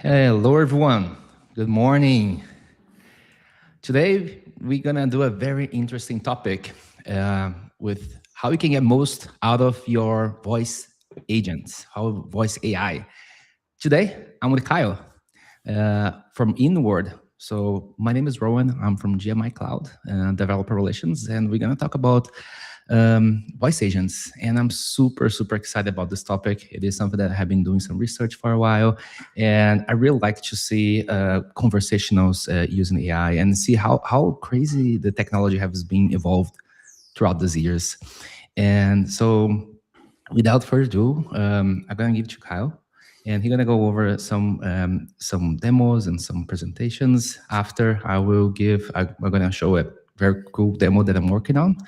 Hello, everyone. Good morning. Today, we're gonna do a very interesting topic with how you can get most out of your voice agents, how voice AI. Today, I'm with Kyle from Inward. So my name is Rowan. I'm from GMI Cloud, Developer Relations, and we're gonna talk about voice agents. And I'm super, super excited about this topic. It is something that I have been doing some research for a while, and I really like to see conversationals using AI and see how crazy the technology has been evolved throughout these years. And so, without further ado, I'm gonna give it to Kyle, and he's gonna go over some demos and some presentations. After I'm gonna show a very cool demo that I'm working on.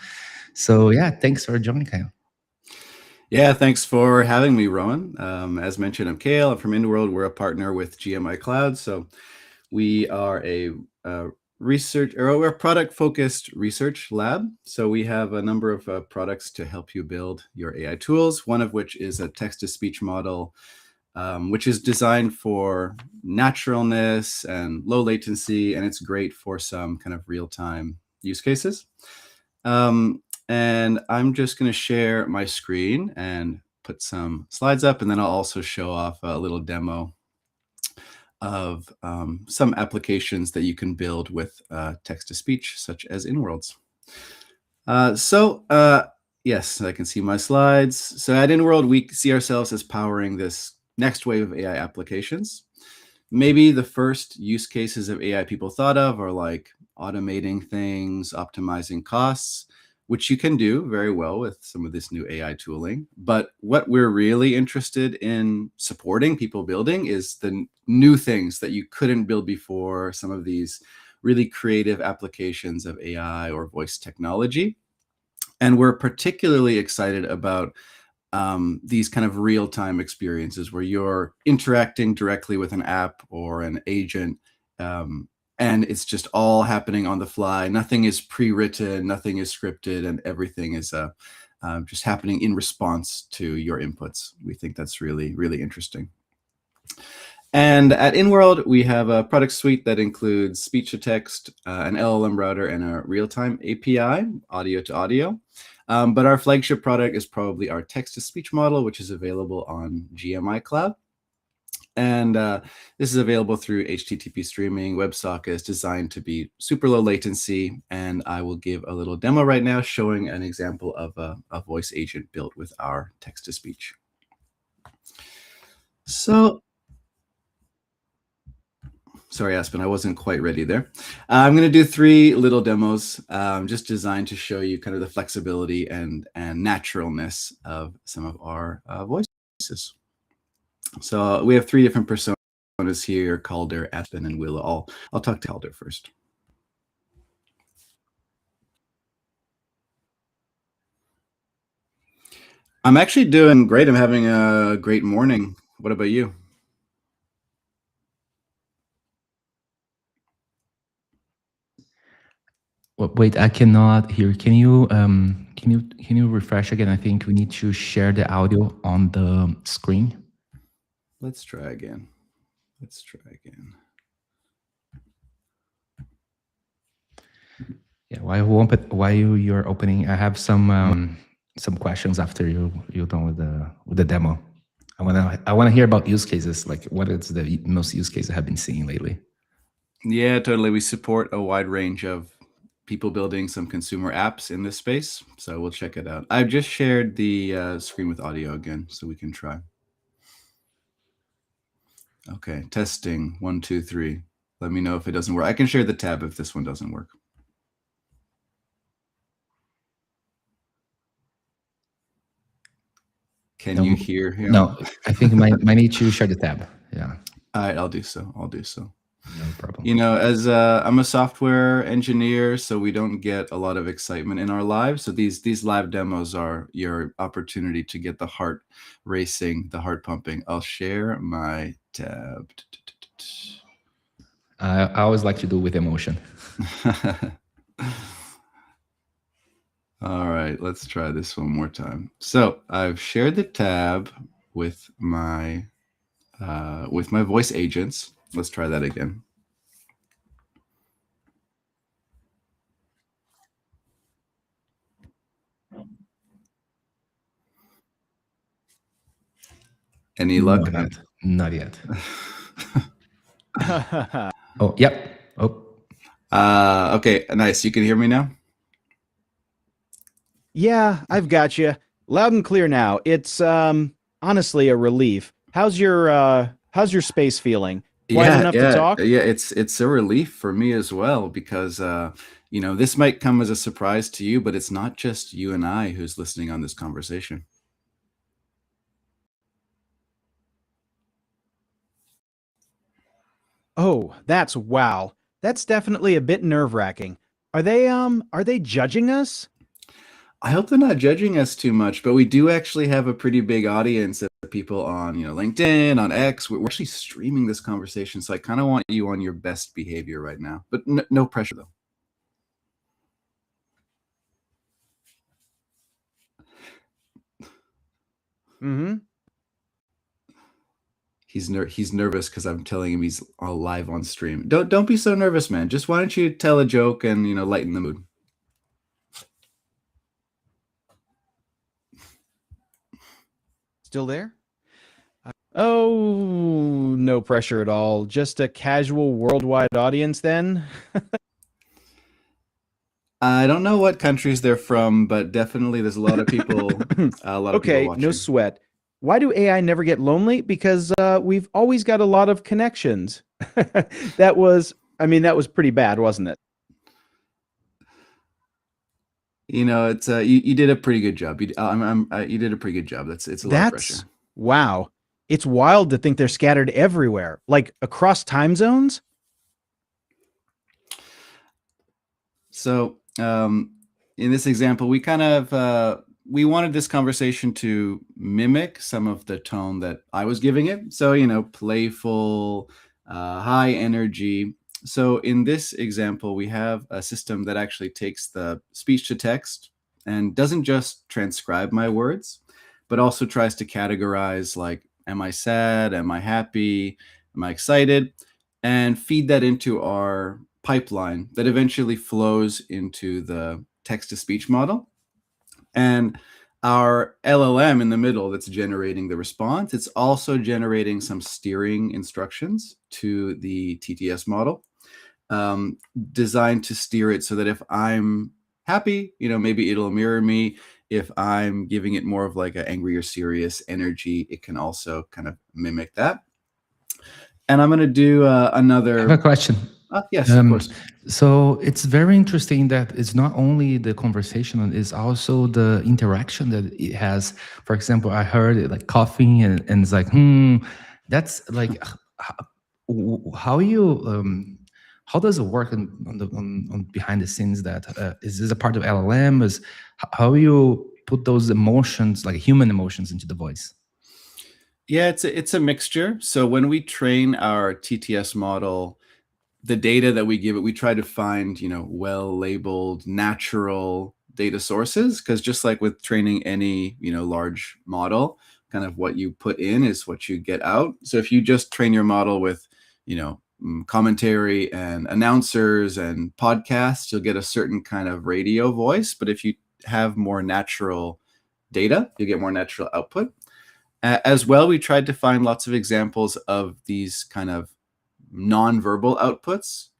So yeah, thanks for joining, Kyle. Yeah, thanks for having me, Rowan. As mentioned, I'm Kale. I'm from Inworld. We're a partner with GMI Cloud. So we are we're a product-focused research lab. So we have a number of products to help you build your AI tools, one of which is a text-to-speech model, which is designed for naturalness and low latency, and it's great for some kind of real-time use cases. And I'm just going to share my screen and put some slides up, and then I'll also show off a little demo of some applications that you can build with text-to-speech, such as Inworlds. Yes, I can see my slides. So at Inworld, we see ourselves as powering this next wave of AI applications. Maybe the first use cases of AI people thought of are like automating things, optimizing costs, which you can do very well with some of this new AI tooling. But what we're really interested in supporting people building is the new things that you couldn't build before, some of these really creative applications of AI or voice technology. And we're particularly excited about these kind of real-time experiences where you're interacting directly with an app or an agent, and it's just all happening on the fly. Nothing is pre-written, nothing is scripted, and everything is just happening in response to your inputs. We think that's really, really interesting. And at Inworld, we have a product suite that includes speech-to-text, an LLM router, and a real-time API, audio to audio. But our flagship product is probably our text-to-speech model, which is available on GMI Cloud. And this is available through HTTP streaming. WebSocket is designed to be super low latency. And I will give a little demo right now showing an example of a voice agent built with our text-to-speech. So, sorry, Aspen, I wasn't quite ready there. I'm going to do 3 little demos, just designed to show you kind of the flexibility and naturalness of some of our voices. So we have 3 different personas here: Calder, Aspen, and Willow. I'll talk to Calder first. I'm actually doing great. I'm having a great morning. What about you? Wait, I cannot hear. Can you refresh again? I think we need to share the audio on the screen. Let's try again. Yeah, while you're opening, I have some questions after you're done with the demo. I wanna hear about use cases. Like, what is the most use case I have been seeing lately? Yeah, totally. We support a wide range of people building some consumer apps in this space, so we'll check it out. I've just shared the screen with audio again, so we can try. Okay, testing 1, 2, 3. Let me know if it doesn't work. I can share the tab if this one doesn't work. Can you hear him? No, I think might need to share the tab. Yeah. All right, I'll do so. No problem. You know, as I'm a software engineer, so we don't get a lot of excitement in our lives. So these live demos are your opportunity to get the heart racing, the heart pumping. I'll share my tab. I always like to do with emotion. All right, let's try this one more time. So I've shared the tab with my with my voice agents. Let's try that again. Any luck? Not yet. Not yet. Oh, yep. Oh, Okay, nice. You can hear me now? Yeah, I've got you. Loud and clear now. It's honestly a relief. How's your space feeling? Quiet enough to talk? Yeah. It's a relief for me as well because this might come as a surprise to you, but it's not just you and I who's listening on this conversation. Oh, that's wow. That's definitely a bit nerve-wracking. Are they judging us? I hope they're not judging us too much, but we do actually have a pretty big audience of people on, LinkedIn, on X. We're actually streaming this conversation, so I kind of want you on your best behavior right now, but no pressure though. Mm-hmm. He's nervous because I'm telling him he's all live on stream. Don't be so nervous, man. Just why don't you tell a joke and lighten the mood? Still there? Oh, no pressure at all. Just a casual worldwide audience then? I don't know what countries they're from, but definitely there's a lot of people. A lot of people Okay, watching. no sweat. Why do AI never get lonely? Because we've always got a lot of connections. That was pretty bad, wasn't it? It's you did a pretty good job. You did a pretty good job. It's a lot of pressure. That's wow. It's wild to think they're scattered everywhere, like across time zones. So in this example, we kind of we wanted this conversation to mimic some of the tone that I was giving it. So playful, high energy. So in this example, we have a system that actually takes the speech to text and doesn't just transcribe my words, but also tries to categorize like, am I sad? Am I happy? Am I excited? And feed that into our pipeline that eventually flows into the text to speech model. And our LLM in the middle that's generating the response, it's also generating some steering instructions to the TTS model, designed to steer it so that if I'm happy, maybe it'll mirror me. If I'm giving it more of like an angry or serious energy, it can also kind of mimic that. And I'm going to do another. I have a question. Yes, of course. So it's very interesting that it's not only the conversation, it's also the interaction that it has. For example, I heard it like coughing and it's like, that's like, how you, how does it work on behind the scenes that, is this a part of LLM? How you put those emotions, like human emotions into the voice? Yeah, it's a mixture. So when we train our TTS model, the data that we give it, we try to find, well-labeled, natural data sources, because just like with training any, large model, kind of what you put in is what you get out. So if you just train your model with, commentary and announcers and podcasts, you'll get a certain kind of radio voice. But if you have more natural data, you get more natural output. As well, we tried to find lots of examples of these kind of nonverbal outputs.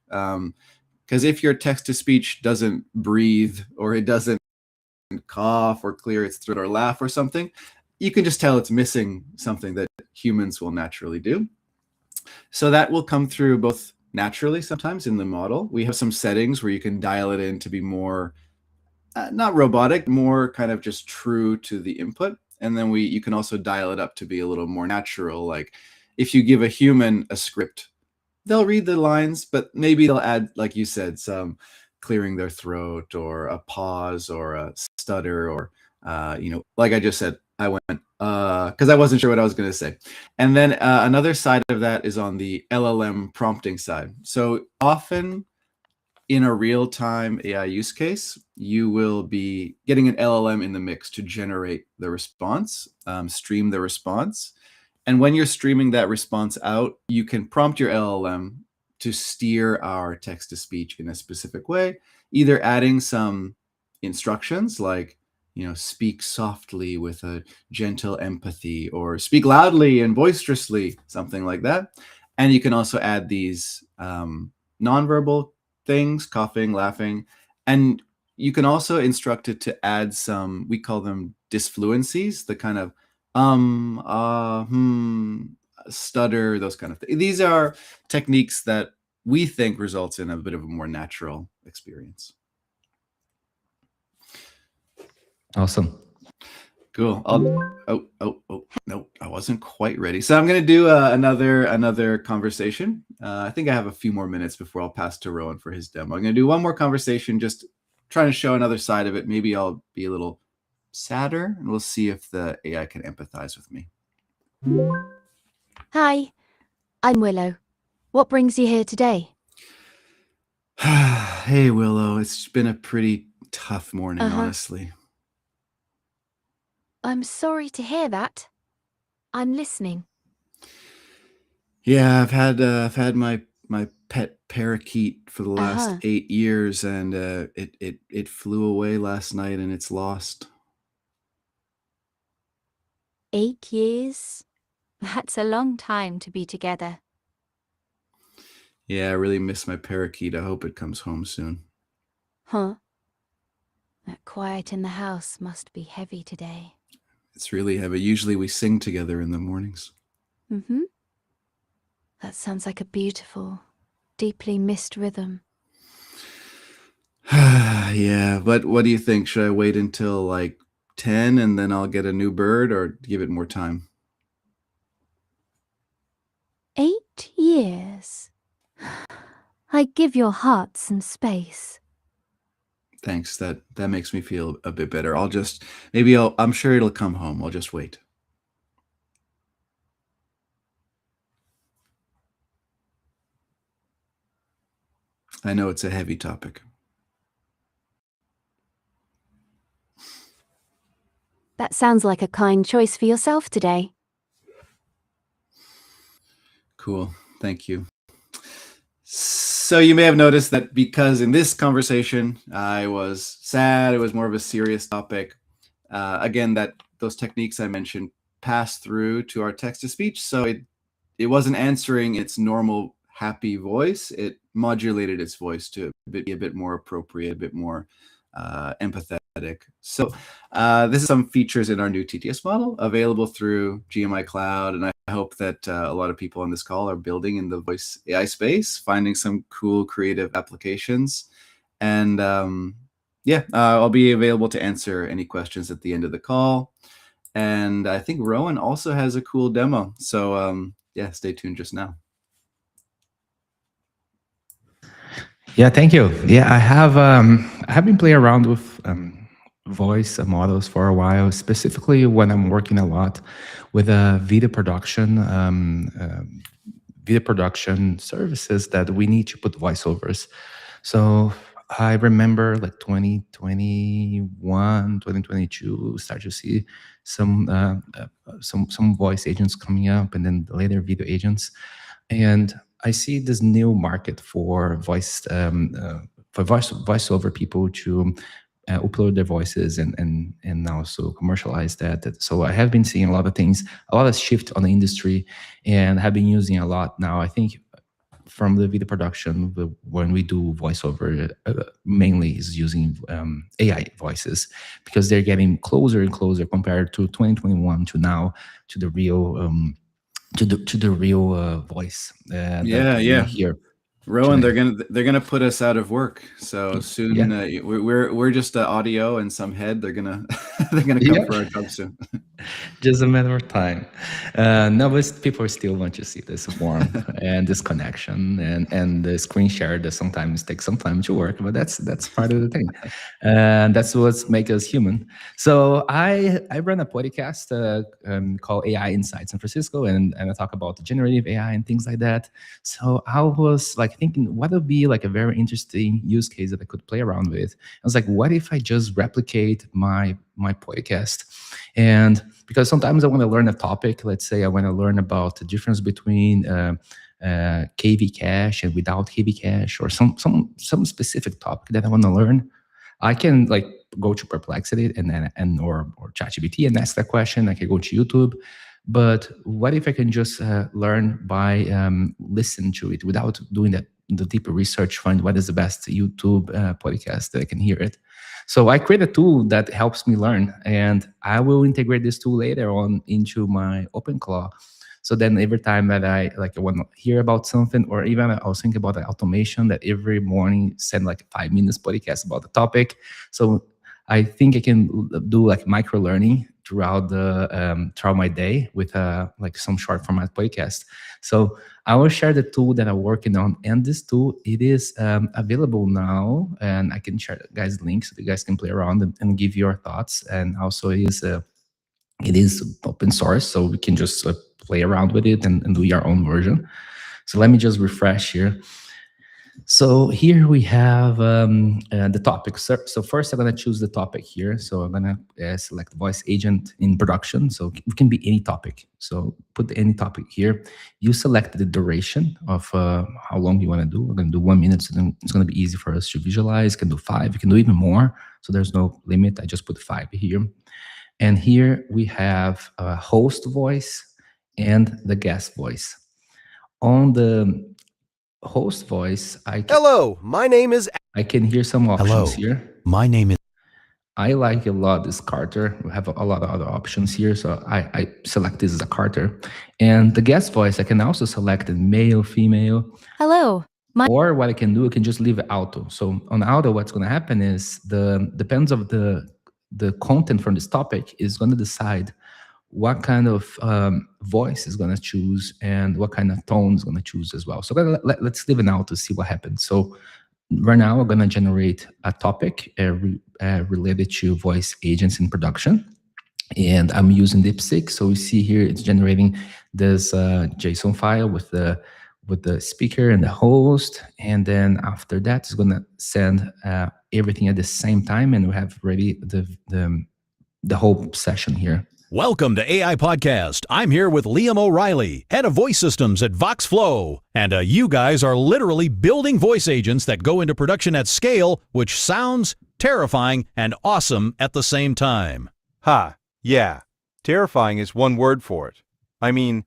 Because if your text-to-speech doesn't breathe or it doesn't cough or clear its throat or laugh or something, you can just tell it's missing something that humans will naturally do. So that will come through both naturally sometimes in the model. We have some settings where you can dial it in to be more, not robotic, more kind of just true to the input. And then you can also dial it up to be a little more natural. Like if you give a human a script, they'll read the lines, but maybe they'll add, like you said, some clearing their throat or a pause or a stutter or, like I just said, I went, because I wasn't sure what I was going to say. And then another side of that is on the LLM prompting side. So often in a real-time AI use case, you will be getting an LLM in the mix to generate the response, stream the response. And when you're streaming that response out, you can prompt your LLM to steer our text to speech in a specific way, either adding some instructions like, speak softly with a gentle empathy, or speak loudly and boisterously, something like that. And you can also add these nonverbal things, coughing, laughing, and you can also instruct it to add some, we call them disfluencies, the kind of stutter, those kind of things. These are techniques that we think results in a bit of a more natural experience. Awesome. Cool. No, I wasn't quite ready. So I'm going to do another conversation. I think I have a few more minutes before I'll pass to Rowan for his demo. I'm going to do one more conversation, just trying to show another side of it. Maybe I'll be a little sadder, and we'll see if the AI can empathize with me. Hi, I'm Willow. What brings you here today? Hey, Willow. It's been a pretty tough morning, honestly. I'm sorry to hear that. I'm listening. Yeah, I've had my pet parakeet for the last 8 years, and it flew away last night, and it's lost. 8 years? That's a long time to be together. Yeah, I really miss my parakeet. I hope it comes home soon. Huh? That quiet in the house must be heavy today. It's really heavy. Usually we sing together in the mornings. Mm-hmm. That sounds like a beautiful, deeply missed rhythm. Yeah, but what do you think? Should I wait until like 10 and then I'll get a new bird, or give it more time? 8 years? I give your heart some space. Thanks. That makes me feel a bit better. I'm sure it'll come home. I'll just wait. I know it's a heavy topic. That sounds like a kind choice for yourself today. Cool. Thank you. So you may have noticed that because in this conversation I was sad, it was more of a serious topic. Again, that those techniques I mentioned pass through to our text-to-speech, so it wasn't answering its normal happy voice. It modulated its voice to be a bit more appropriate, a bit more empathetic. So this is some features in our new TTS model available through GMI Cloud, and I hope that a lot of people on this call are building in the voice AI space, finding some cool creative applications. And I'll be available to answer any questions at the end of the call. And I think Rowan also has a cool demo. So stay tuned just now. Yeah, thank you. Yeah, I have been playing around with voice models for a while, specifically when I'm working a lot with video production services that we need to put voiceovers. So I remember like 2021, 2022, start to see some voice agents coming up, and then later video agents, and I see this new market for voiceover people to upload their voices and also commercialize that. So I have been seeing a lot of things, a lot of shift on the industry, and have been using a lot now. I think from the video production, when we do voiceover, mainly is using AI voices, because they're getting closer and closer compared to 2021 to now, to the real voice that we hear. Rowan, they're gonna put us out of work. So soon, we're just audio and some head. They're gonna come for our job soon. Just a matter of time. No, but people still want to see this warmth and this connection, and the screen share that sometimes takes some time to work, but that's part of the thing, and that's what makes us human. So I run a podcast called AI Inside San Francisco, and I talk about generative AI and things like that. So I was like like thinking what would be like a very interesting use case that I could play around with. I was like, what if I just replicate my podcast? And because sometimes I want to learn a topic. Let's say I want to learn about the difference between KV cache and without KV cache, or some specific topic that I want to learn. I can like go to Perplexity and or ChatGPT and ask that question. I can go to YouTube. But what if I can just learn by listen to it without doing the deeper research, find what is the best YouTube podcast that I can hear it. So I create a tool that helps me learn, and I will integrate this tool later on into my OpenClaw. So then every time that I want to hear about something, or even I was thinking about the automation that every morning send like 5 minutes podcast about the topic. So I think I can do like micro learning throughout my day with like some short format podcast. So I will share the tool that I'm working on, and this tool, it is available now, and I can share guys links so you guys can play around and give your thoughts. And also it is open source, so we can just play around with it and do your own version. So let me just refresh here. So here we have the topic. So first I'm going to choose the topic here. So I'm going to select voice agent in production. So it can be any topic. So put any topic here. You select the duration of how long you want to do. We're going to do 1 minute. So then it's going to be easy for us to visualize. You can do 5. You can do even more. So there's no limit. I just put 5 here. And here we have a host voice and the guest voice. On the host voice, Hello, my name is. I can hear some options here. My name is. I like a lot this Carter. We have a lot of other options here, so I select this as a Carter. And the guest voice, I can also select a male, female. Hello. Or what I can do, I can just leave it auto. So on auto, what's going to happen is depends of the content from this topic is going to decide what kind of voice is going to choose and what kind of tone is going to choose as well. So let's leave it now to see what happens. So right now, we're going to generate a topic related to voice agents in production. And I'm using DeepSeek. So we see here it's generating this JSON file with the speaker and the host. And then after that, it's going to send everything at the same time. And we have ready the whole session here. Welcome to AI Podcast. I'm here with Liam O'Reilly, head of voice systems at VoxFlow. And you guys are literally building voice agents that go into production at scale, which sounds terrifying and awesome at the same time. Yeah. Terrifying is one word for it. I mean,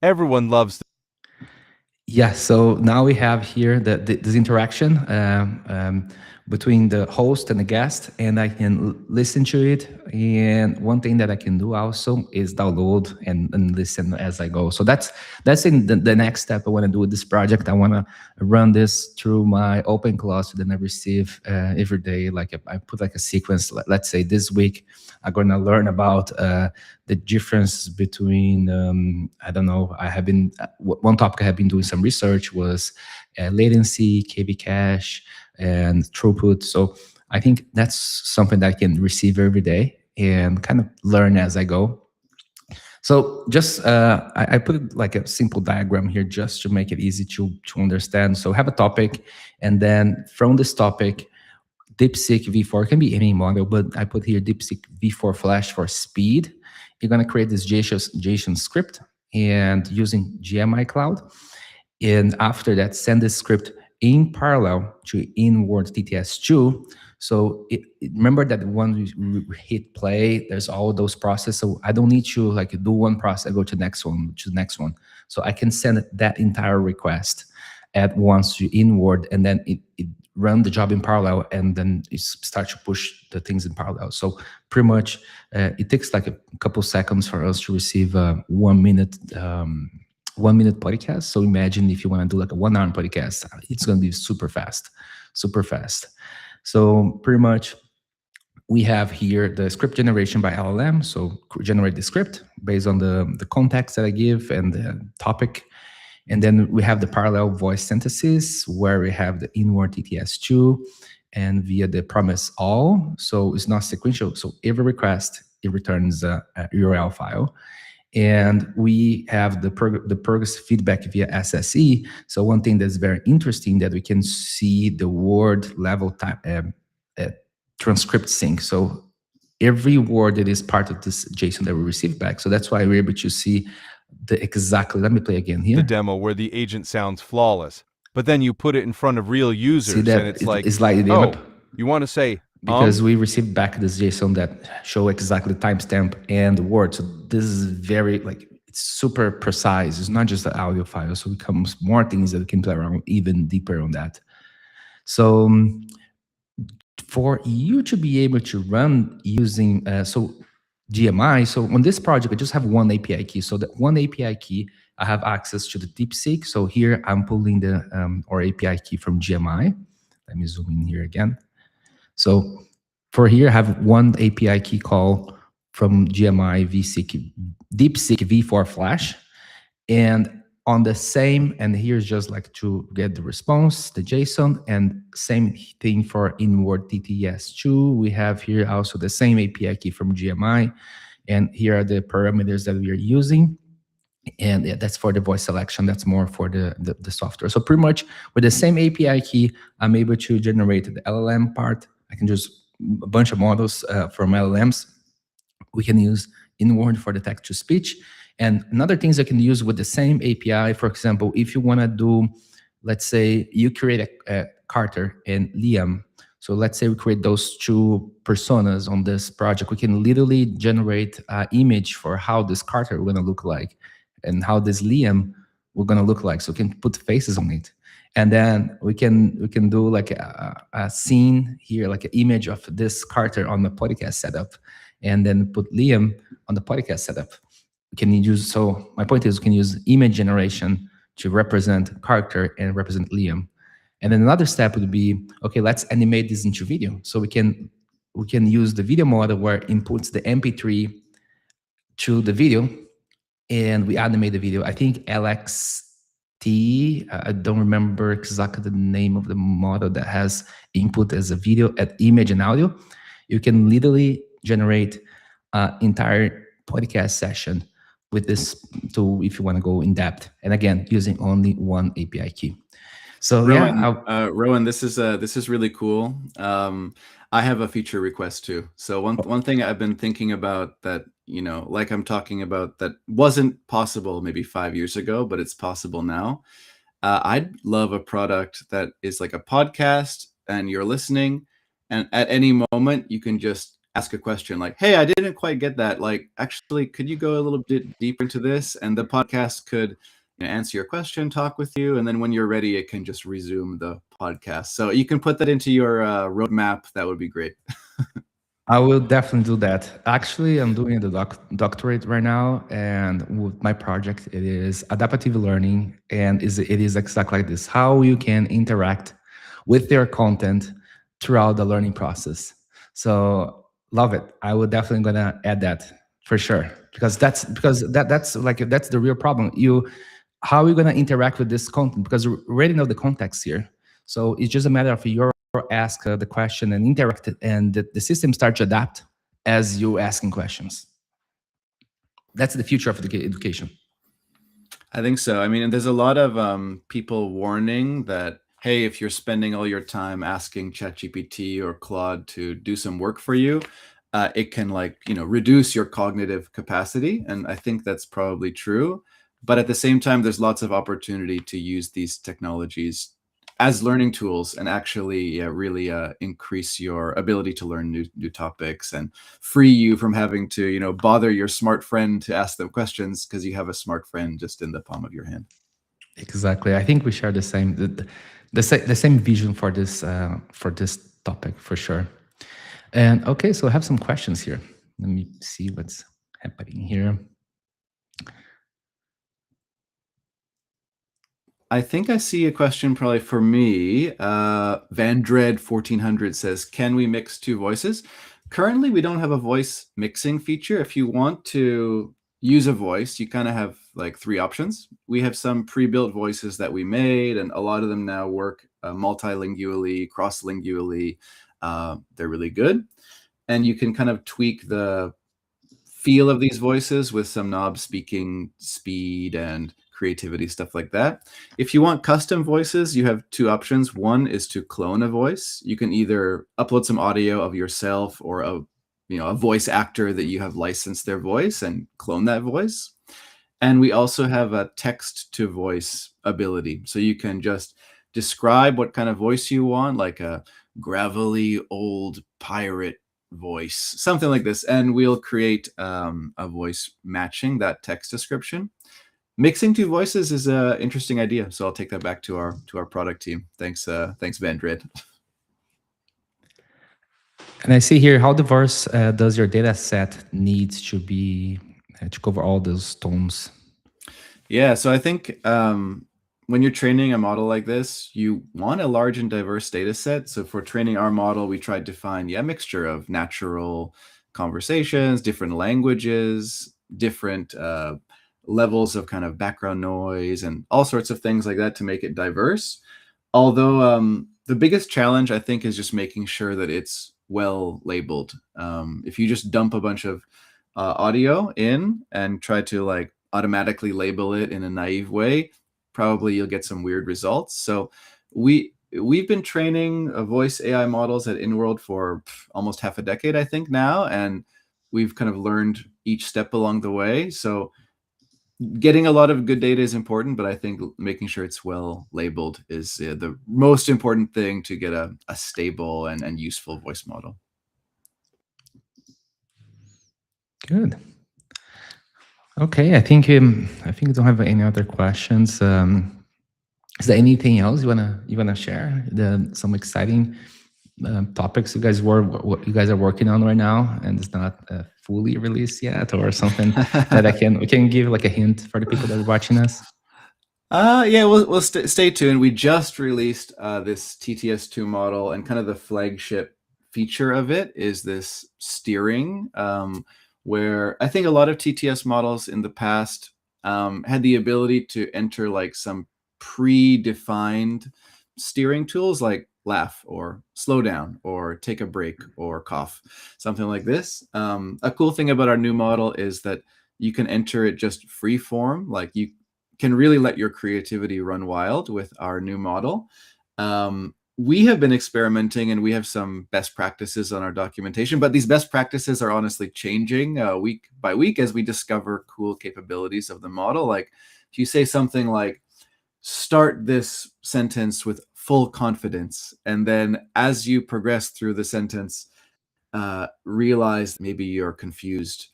everyone loves. Yeah, so now we have here this interaction between the host and the guest, and I can listen to it. And one thing that I can do also is download and listen as I go. So that's in the next step I want to do with this project. I want to run this through my OpenClaw, so then I receive every day, like I put like a sequence. Let's say this week I'm going to learn about the difference between, I don't know, I have been, one topic I have been doing some research was latency, KV cache, and throughput. So I think that's something that I can receive every day and kind of learn as I go. So just, I put like a simple diagram here just to make it easy to understand. So have a topic, and then from this topic, DeepSeek V4 can be any model, but I put here DeepSeek V4 Flash for speed. You're going to create this JSON script and using GMI cloud. And after that, send this script in parallel to Inworld TTS2. So remember that when you hit play, there's all those processes. So I don't need to like do one process, I go to the next one, to the next one. So I can send that entire request at once to Inworld, and then it run the job in parallel, and then it start to push the things in parallel. So pretty much it takes like a couple seconds for us to receive a 1 minute podcast. So imagine if you want to do like a 1 hour podcast, it's going to be super fast. So pretty much we have here the script generation by LLM. So generate the script based on the context that I give and the topic. And then we have the parallel voice synthesis where we have the Inworld TTS2 and via the promise all. So it's not sequential. So every request, it returns a URL file. And we have the perks feedback via SSE. So one thing that's very interesting that we can see the word level type transcript sync. So every word that is part of this JSON that we receive back. So that's why we're able to see the exactly. Let me play again here. The demo where the agent sounds flawless, but then you put it in front of real users, See that and it's like, it's lighting oh, up you want to say because we received back this JSON that show exactly timestamp and the word. So this is very like it's super precise. It's not just the audio file. So it comes more things that we can play around even deeper on that. So for you to be able to run using GMI, so on this project, I just have one API key. So that one API key, I have access to the DeepSeek. So here I'm pulling the our API key from GMI. Let me zoom in here again. So for here, I have one API key call from GMI DeepSeek V4 Flash. And on the same, and here's just like to get the response, the JSON, and same thing for Inworld TTS2. We have here also the same API key from GMI. And here are the parameters that we are using. And yeah, that's for the voice selection. That's more for the software. So pretty much with the same API key, I'm able to generate the LLM part. I can just a bunch of models from LLMs. We can use Inworld for the text to speech. And another things I can use with the same API, for example, if you want to do, let's say you create a Carter and Liam. So let's say we create those two personas on this project. We can literally generate an image for how this Carter will going to look like and how this Liam will going to look like. So we can put faces on it. And then we can do like a scene here, like an image of this Carter on the podcast setup, and then put Liam on the podcast setup. We can use, so my point is we can use image generation to represent Carter and represent Liam. And then another step would be, okay, let's animate this into video. So we can use the video model where it inputs the MP3 to the video, and we animate the video. I think LXT, I don't remember exactly the name of the model that has input as a video, at image and audio. You can literally generate an entire podcast session with this tool if you want to go in depth. And again, using only one API key. So Rowan, Rowan, this is really cool. I have a feature request too. So one thing I've been thinking about that, you know, like I'm talking about that wasn't possible maybe 5 years ago, but it's possible now. I'd love a product that is like a podcast and you're listening, and at any moment you can just ask a question like, hey, I didn't quite get that. Like, actually, could you go a little bit deeper into this? And the podcast could answer your question, talk with you, and then when you're ready, it can just resume the podcast. So you can put that into your roadmap. That would be great. I will definitely do that. Actually, I'm doing the doctorate right now, and with my project, it is adaptive learning, and it is exactly like this: how you can interact with their content throughout the learning process. So love it. I will definitely gonna add that for sure, because that's the real problem. How are you gonna interact with this content? Because we already know the context here. So it's just a matter of your ask the question and interact, and the system starts to adapt as you asking questions. That's the future of education. I think so. I mean, there's a lot of people warning that, hey, if you're spending all your time asking ChatGPT or Claude to do some work for you, it can reduce your cognitive capacity. And I think that's probably true. But at the same time, there's lots of opportunity to use these technologies as learning tools and actually really increase your ability to learn new topics and free you from having to bother your smart friend to ask them questions, because you have a smart friend just in the palm of your hand. Exactly. I think we share the same the same vision for this topic for sure. And okay, so I have some questions here. Let me see what's happening here. I think I see a question probably for me. Vandred 1400 says, can we mix two voices? Currently, we don't have a voice mixing feature. If you want to use a voice, you kind of have like three options. We have some pre-built voices that we made, and a lot of them now work multilingually, cross-lingually. They're really good. And you can kind of tweak the feel of these voices with some knobs speaking speed and creativity, stuff like that. If you want custom voices, you have two options. One is to clone a voice. You can either upload some audio of yourself or a voice actor that you have licensed their voice and clone that voice. And we also have a text to voice ability. So you can just describe what kind of voice you want, like a gravelly old pirate voice, something like this. And we'll create a voice matching that text description. Mixing two voices is an interesting idea. So I'll take that back to our product team. Thanks, Vandred. And I see here how diverse does your data set need to be to cover all those tones? Yeah, so I think when you're training a model like this, you want a large and diverse data set. So for training our model, we tried to find a mixture of natural conversations, different languages, different levels of kind of background noise, and all sorts of things like that to make it diverse. Although the biggest challenge, I think, is just making sure that it's well labeled. If you just dump a bunch of audio in and try to like automatically label it in a naive way, probably you'll get some weird results. So we've been training voice AI models at Inworld for almost half a decade, I think now, and we've kind of learned each step along the way. So getting a lot of good data is important, but I think making sure it's well labeled is the most important thing to get a stable and useful voice model. Good. Okay, I think we don't have any other questions. Is there anything else you wanna share? Some exciting topics you guys are working on right now, and it's not fully released yet, or something that we can give like a hint for the people that are watching us. Yeah, we'll stay tuned. We just released this TTS2 model, and kind of the flagship feature of it is this steering, where I think a lot of TTS models in the past had the ability to enter like some predefined steering tools like laugh or slow down or take a break or cough, something like this. A cool thing about our new model is that you can enter it just free form. Like you can really let your creativity run wild with our new model. We have been experimenting, and we have some best practices on our documentation, but these best practices are honestly changing week by week as we discover cool capabilities of the model. Like if you say something like, start this sentence with full confidence, and then as you progress through the sentence, realize maybe you're confused,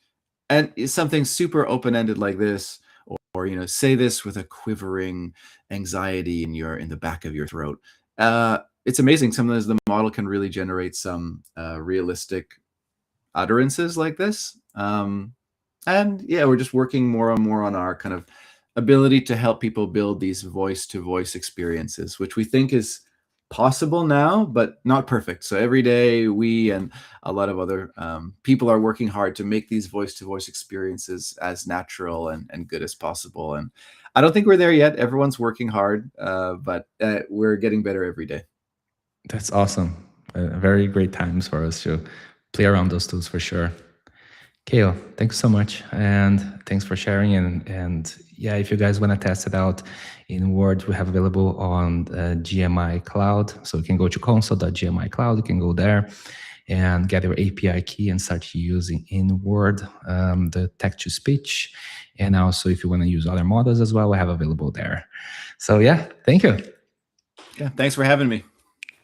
and something super open-ended like this, or say this with a quivering anxiety in the back of your throat. It's amazing. Sometimes the model can really generate some realistic utterances like this. And yeah, we're just working more and more on our kind of ability to help people build these voice-to-voice experiences, which we think is possible now, but not perfect. So every day we and a lot of other people are working hard to make these voice-to-voice experiences as natural and good as possible. And I don't think we're there yet. Everyone's working hard, but we're getting better every day. That's awesome. Very great times for us to play around those tools for sure. Kale, thanks so much, and thanks for sharing. And yeah, if you guys want to test it out, Inworld we have available on GMI Cloud. So you can go to console.gmi cloud. You can go there and get your API key and start using Inworld, the text to speech. And also, if you want to use other models as well, we have available there. So yeah, thank you. Yeah, thanks for having me.